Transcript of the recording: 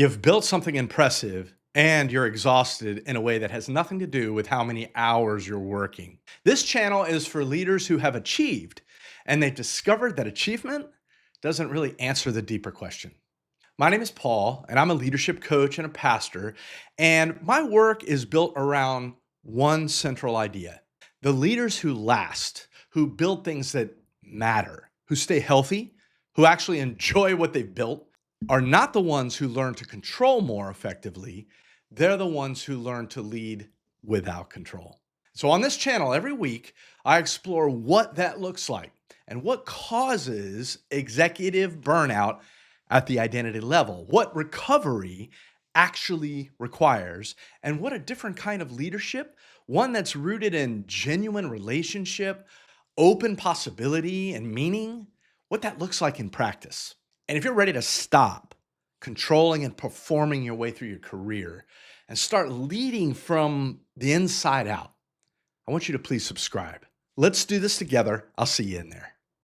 You've built something impressive and you're exhausted in a way that has nothing to do with how many hours you're working. This channel is for leaders who have achieved and they've discovered that achievement doesn't really answer the deeper question. My name is Paul, and I'm a leadership coach and a pastor, and my work is built around one central idea. The leaders who last, who build things that matter, who stay healthy, who actually enjoy what they've built, are not the ones who learn to control more effectively. They're the ones who learn to lead without control. So on this channel, every week, I explore what that looks like and what causes executive burnout at the identity level, what recovery actually requires, and what a different kind of leadership, one that's rooted in genuine relationship, open possibility, and meaning, what that looks like in practice. And if you're ready to stop controlling and performing your way through your career and start leading from the inside out, I want you to please subscribe. Let's do this together. I'll see you in there.